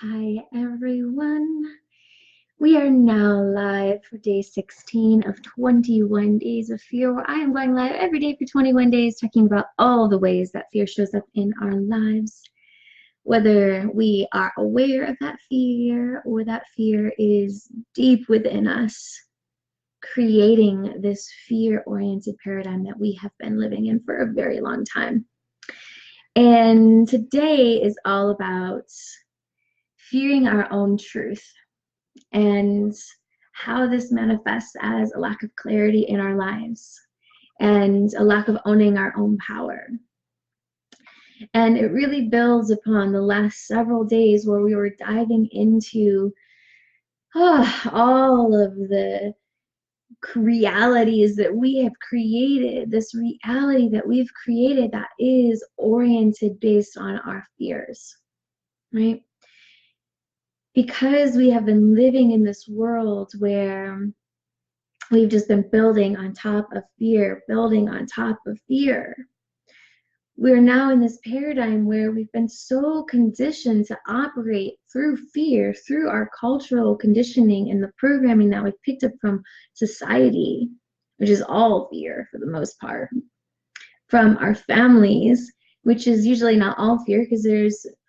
Hi, everyone. We are now live for day 16 of 21 Days of Fear, where I am going live every day for 21 days, talking about all the ways that fear shows up in our lives, whether we are aware of that fear or that fear is deep within us, creating this fear-oriented paradigm that we have been living in for a very long time. And today is all about fearing our own truth and how this manifests as a lack of clarity in our lives and a lack of owning our own power. And it really builds upon the last several days where we were diving into all of the realities that we have created, this reality that we've created that is oriented based on our fears, right? Because we have been living in this world where we've just been building on top of fear, building on top of fear. We're now in this paradigm where we've been so conditioned to operate through fear, through our cultural conditioning and the programming that we've picked up from society, which is all fear for the most part, from our families, which is usually not all fear, because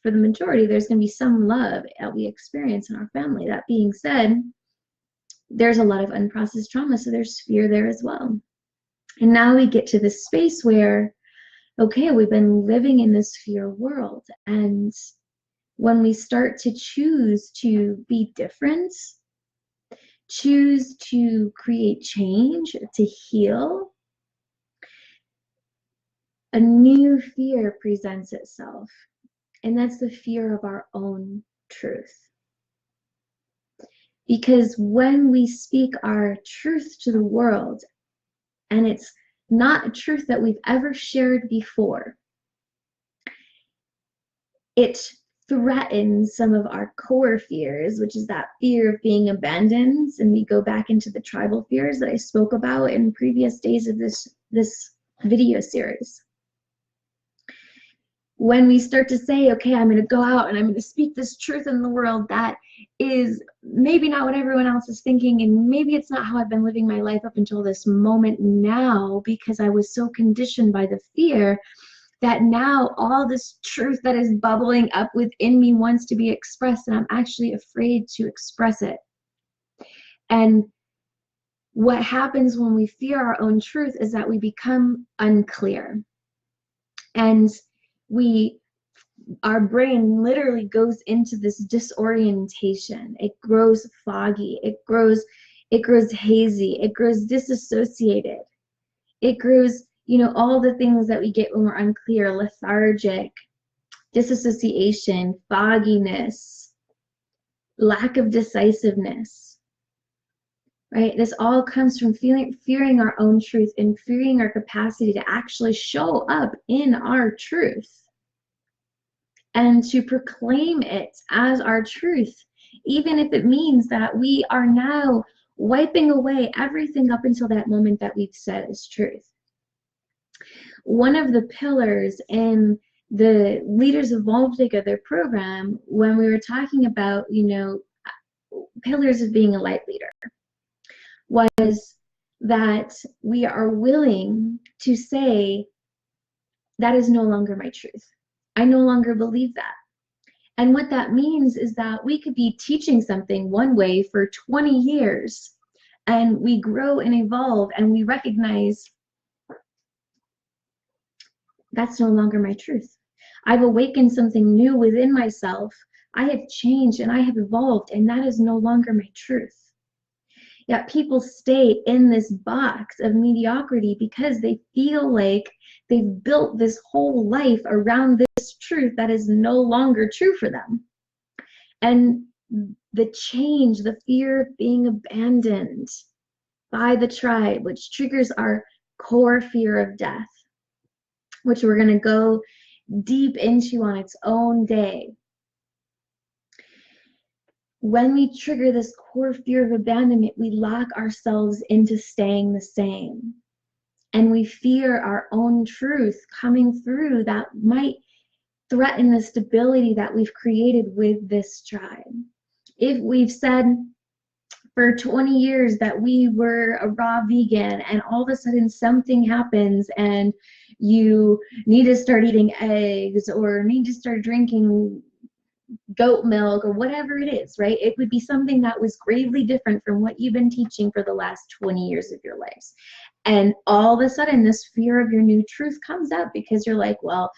for the majority, there's going to be some love that we experience in our family. That being said, there's a lot of unprocessed trauma, so there's fear there as well. And now we get to this space where, okay, we've been living in this fear world, and when we start to choose to be different, choose to create change, to heal, a new fear presents itself, and that's the fear of our own truth. Because when we speak our truth to the world, and it's not a truth that we've ever shared before, it threatens some of our core fears, which is that fear of being abandoned. And we go back into the tribal fears that I spoke about in previous days of this video series. When we start to say, okay, I'm going to go out and I'm going to speak this truth in the world that is maybe not what everyone else is thinking, and maybe it's not how I've been living my life up until this moment now, because I was so conditioned by the fear that now all this truth that is bubbling up within me wants to be expressed, and I'm actually afraid to express it. And what happens when we fear our own truth is that we become unclear. And our brain literally goes into this disorientation. It grows foggy, it grows hazy, it grows disassociated, it grows, all the things that we get when we're unclear: lethargic, disassociation, fogginess, lack of decisiveness, right? This all comes from fearing our own truth and fearing our capacity to actually show up in our truth and to proclaim it as our truth, even if it means that we are now wiping away everything up until that moment that we've said is truth. One of the pillars in the Leaders Evolve Together program, when we were talking about, pillars of being a light leader, was that we are willing to say, that is no longer my truth. I no longer believe that. And what that means is that we could be teaching something one way for 20 years, and we grow and evolve, and we recognize that's no longer my truth. I've awakened something new within myself. I have changed and I have evolved, and that is no longer my truth. Yet people stay in this box of mediocrity because they feel like they've built this whole life around this truth that is no longer true for them. And the change, the fear of being abandoned by the tribe, which triggers our core fear of death, which we're going to go deep into on its own day. When we trigger this core fear of abandonment, we lock ourselves into staying the same. And we fear our own truth coming through that might threaten the stability that we've created with this tribe. If we've said for 20 years that we were a raw vegan, and all of a sudden something happens and you need to start eating eggs or need to start drinking goat milk or whatever it is, right? It would be something that was gravely different from what you've been teaching for the last 20 years of your lives. And all of a sudden, this fear of your new truth comes up because you're like, well,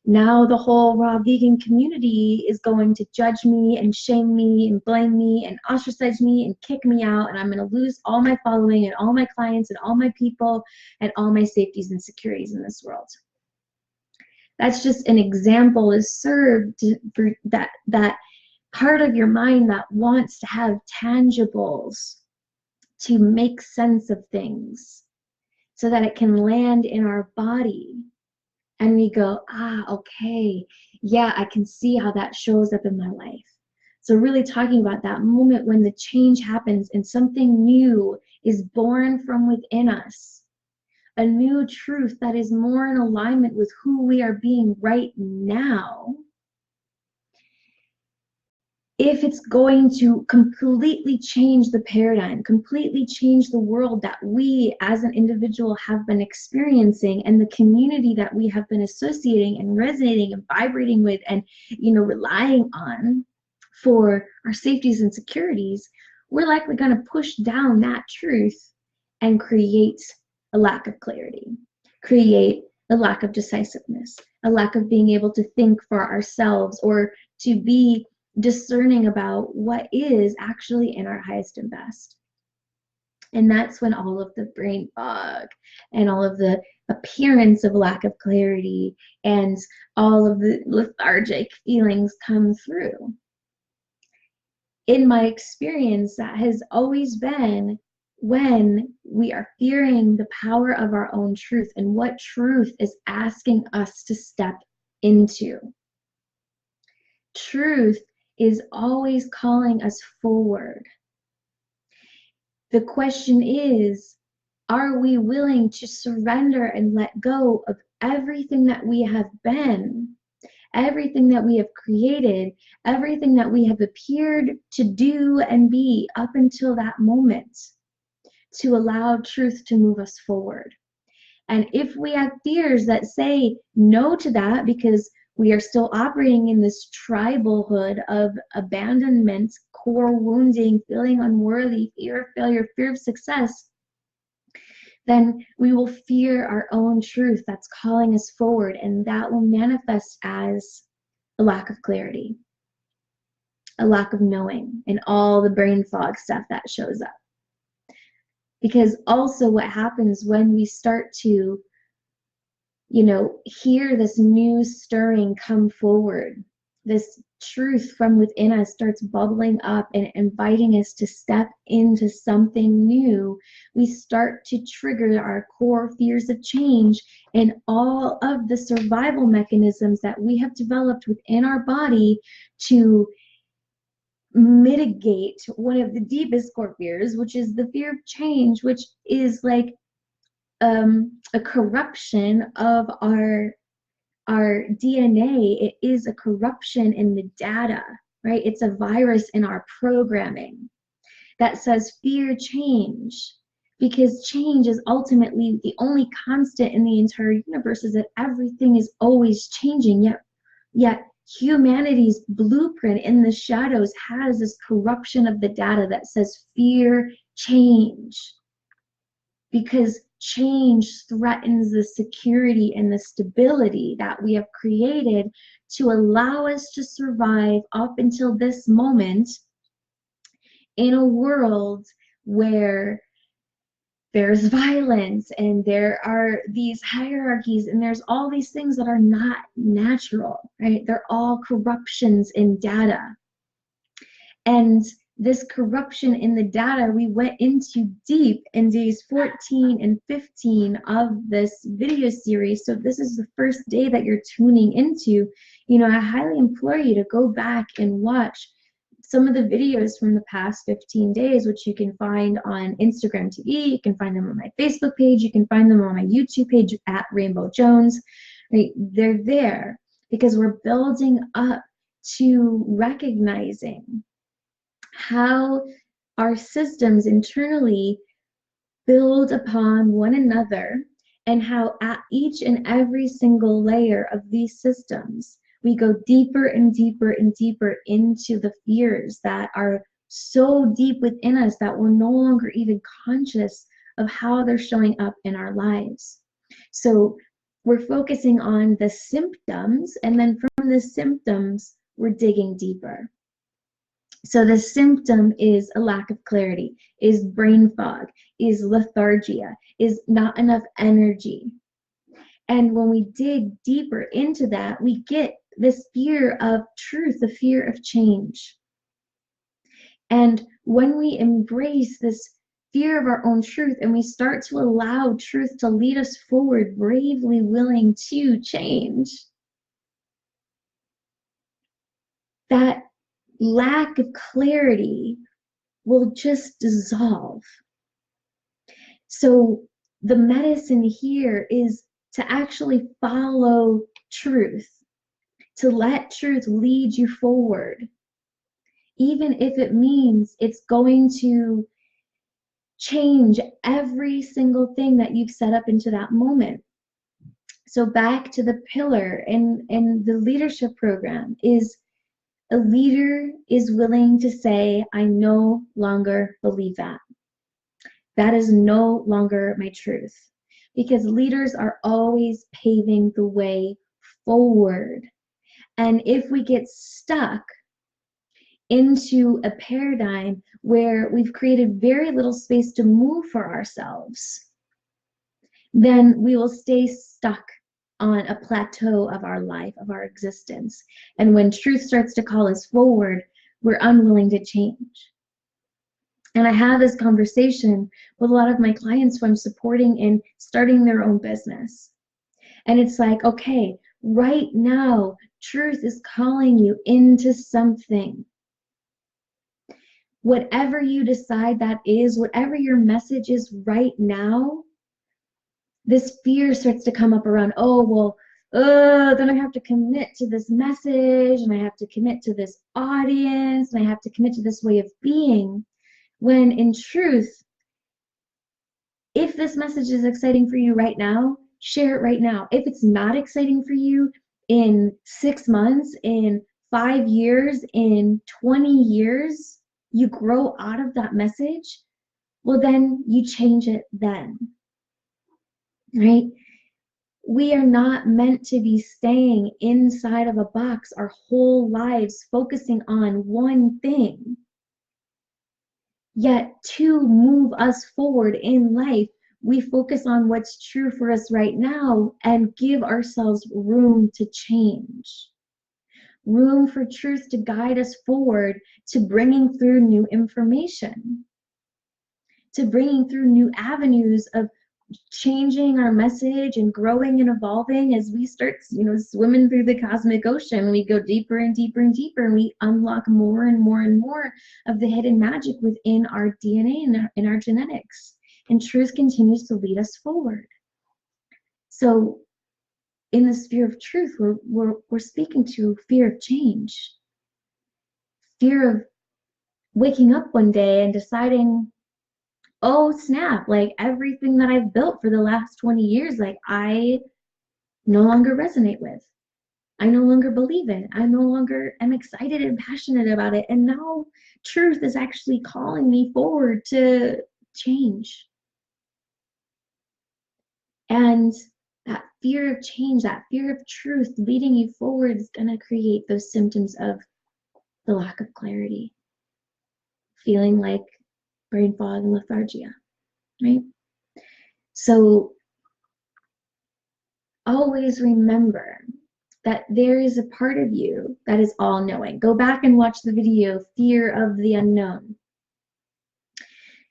now the whole raw vegan community is going to judge me and shame me and blame me and ostracize me and kick me out, and I'm going to lose all my following and all my clients and all my people and all my safeties and securities in this world. That's just an example is served for that part of your mind that wants to have tangibles to make sense of things so that it can land in our body. And we go, okay, yeah, I can see how that shows up in my life. So really talking about that moment when the change happens and something new is born from within us, a new truth that is more in alignment with who we are being right now. If it's going to completely change the paradigm, completely change the world that we as an individual have been experiencing and the community that we have been associating and resonating and vibrating with and, relying on for our safeties and securities, we're likely going to push down that truth and create a lack of clarity, create a lack of decisiveness, a lack of being able to think for ourselves or to be discerning about what is actually in our highest and best. And that's when all of the brain fog and all of the appearance of lack of clarity and all of the lethargic feelings come through. In my experience, that has always been when we are fearing the power of our own truth and what truth is asking us to step into. Truth is always calling us forward. The question is, are we willing to surrender and let go of everything that we have been, everything that we have created, everything that we have appeared to do and be up until that moment, to allow truth to move us forward? And if we have fears that say no to that because we are still operating in this tribalhood of abandonment, core wounding, feeling unworthy, fear of failure, fear of success, then we will fear our own truth that's calling us forward, and that will manifest as a lack of clarity, a lack of knowing, and all the brain fog stuff that shows up. Because also what happens when we start to hear this new stirring come forward, this truth from within us starts bubbling up and inviting us to step into something new, we start to trigger our core fears of change and all of the survival mechanisms that we have developed within our body to mitigate one of the deepest core fears, which is the fear of change, which is like a corruption of our DNA. It is a corruption in the data, right? It's a virus in our programming that says fear change, because change is ultimately the only constant in the entire universe, is that everything is always changing. Yet humanity's blueprint in the shadows has this corruption of the data that says fear change, because change threatens the security and the stability that we have created to allow us to survive up until this moment in a world where there's violence and there are these hierarchies and there's all these things that are not natural, right? They're all corruptions in data. And this corruption in the data, we went into deep in days 14 and 15 of this video series. So if this is the first day that you're tuning into, I highly implore you to go back and watch some of the videos from the past 15 days, which you can find on Instagram TV. You can find them on my Facebook page. You can find them on my YouTube page at Rainbow Jones. Right? They're there. because we're building up to recognizing how our systems internally build upon one another, and how at each and every single layer of these systems, we go deeper and deeper and deeper into the fears that are so deep within us that we're no longer even conscious of how they're showing up in our lives. So we're focusing on the symptoms, and then from the symptoms, we're digging deeper. So the symptom is a lack of clarity, is brain fog, is lethargia, is not enough energy. And when we dig deeper into that, we get this fear of truth, the fear of change. And when we embrace this fear of our own truth and we start to allow truth to lead us forward, bravely willing to change, that lack of clarity will just dissolve. So the medicine here is to actually follow truth, to let truth lead you forward, even if it means it's going to change every single thing that you've set up into that moment. So back to the pillar in the leadership program is a leader is willing to say, I no longer believe that. That is no longer my truth. Because leaders are always paving the way forward. And if we get stuck into a paradigm where we've created very little space to move for ourselves, then we will stay stuck on a plateau of our life, of our existence. And when truth starts to call us forward, we're unwilling to change. And I have this conversation with a lot of my clients who I'm supporting in starting their own business. And it's like, okay, right now, truth is calling you into something. Whatever you decide that is, whatever your message is right now, this fear starts to come up around, oh, well, then I have to commit to this message, and I have to commit to this audience, and I have to commit to this way of being. When in truth, if this message is exciting for you right now, share it right now. If it's not exciting for you in 6 months, in 5 years, in 20 years, you grow out of that message, well, then you change it then, right? We are not meant to be staying inside of a box our whole lives focusing on one thing. Yet to move us forward in life, we focus on what's true for us right now and give ourselves room to change. Room for truth to guide us forward to bringing through new information, to bringing through new avenues of changing our message and growing and evolving as we start, swimming through the cosmic ocean. We go deeper and deeper and deeper, and we unlock more and more and more of the hidden magic within our DNA and in our genetics. And truth continues to lead us forward. So in the sphere of truth, we're speaking to fear of change, fear of waking up one day and deciding, oh snap, like everything that I've built for the last 20 years, like I no longer resonate with. I no longer believe in. I no longer am excited and passionate about it. And now truth is actually calling me forward to change. And that fear of change, that fear of truth leading you forward is going to create those symptoms of the lack of clarity, feeling like brain fog and lethargia, right? So always remember that there is a part of you that is all-knowing. Go back and watch the video, Fear of the Unknown.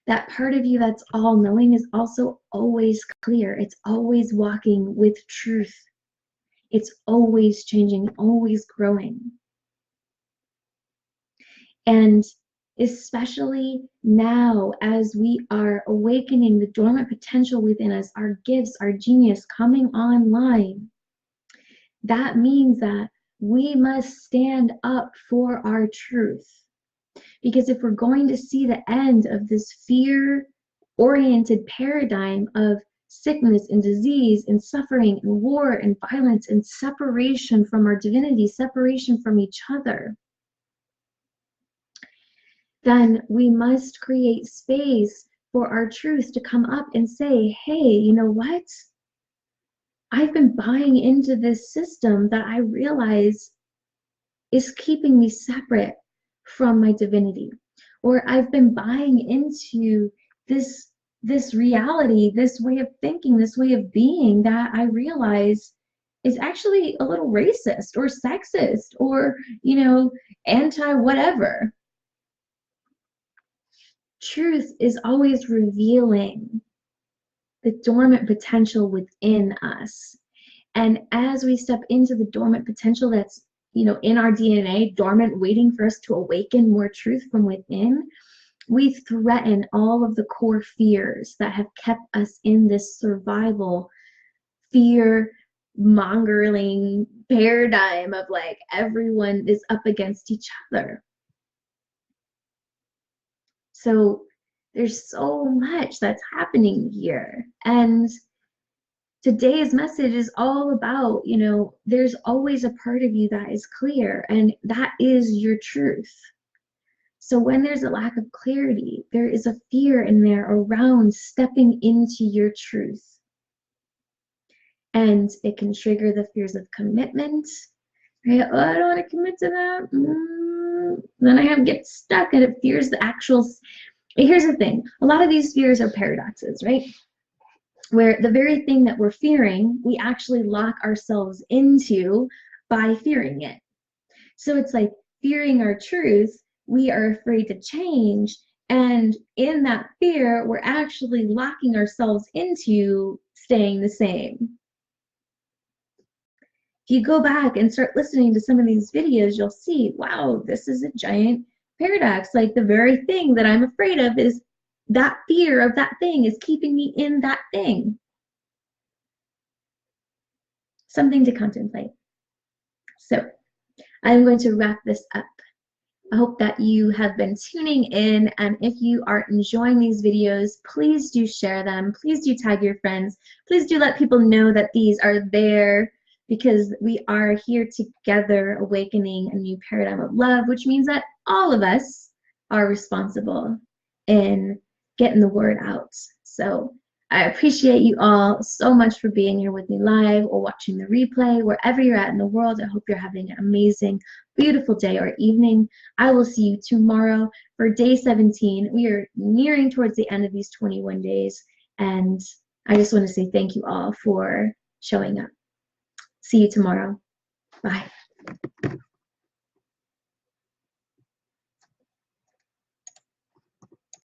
That part of you that's all-knowing is also always clear. It's always walking with truth. It's always changing, always growing. And especially now, as we are awakening the dormant potential within us, our gifts, our genius coming online, that means that we must stand up for our truth. Because if we're going to see the end of this fear-oriented paradigm of sickness and disease and suffering and war and violence and separation from our divinity, separation from each other, then we must create space for our truth to come up and say, hey, you know what? I've been buying into this system that I realize is keeping me separate from my divinity. Or I've been buying into this reality, this way of thinking, this way of being that I realize is actually a little racist or sexist or, anti whatever. Truth is always revealing the dormant potential within us. And as we step into the dormant potential that's, in our DNA, dormant, waiting for us to awaken more truth from within, we threaten all of the core fears that have kept us in this survival, fear mongering paradigm of like everyone is up against each other. So there's so much that's happening here. And today's message is all about, there's always a part of you that is clear, and that is your truth. So when there's a lack of clarity, there is a fear in there around stepping into your truth. And it can trigger the fears of commitment, right? Oh, I don't want to commit to that. Then I have to get stuck, and it fears the actual. Here's the thing. A lot of these fears are paradoxes, right? Where the very thing that we're fearing, we actually lock ourselves into by fearing it. So it's like fearing our truth, we are afraid to change, and in that fear, we're actually locking ourselves into staying the same. If you go back and start listening to some of these videos, you'll see, wow, this is a giant paradox. Like the very thing that I'm afraid of is that fear of that thing is keeping me in that thing. Something to contemplate. So I'm going to wrap this up. I hope that you have been tuning in, and if you are enjoying these videos, please do share them. Please do tag your friends. Please do let people know that these are there, because we are here together awakening a new paradigm of love, which means that all of us are responsible in getting the word out. So I appreciate you all so much for being here with me live or watching the replay. Wherever you're at in the world, I hope you're having an amazing, beautiful day or evening. I will see you tomorrow for day 17. We are nearing towards the end of these 21 days, and I just want to say thank you all for showing up. See you tomorrow. Bye.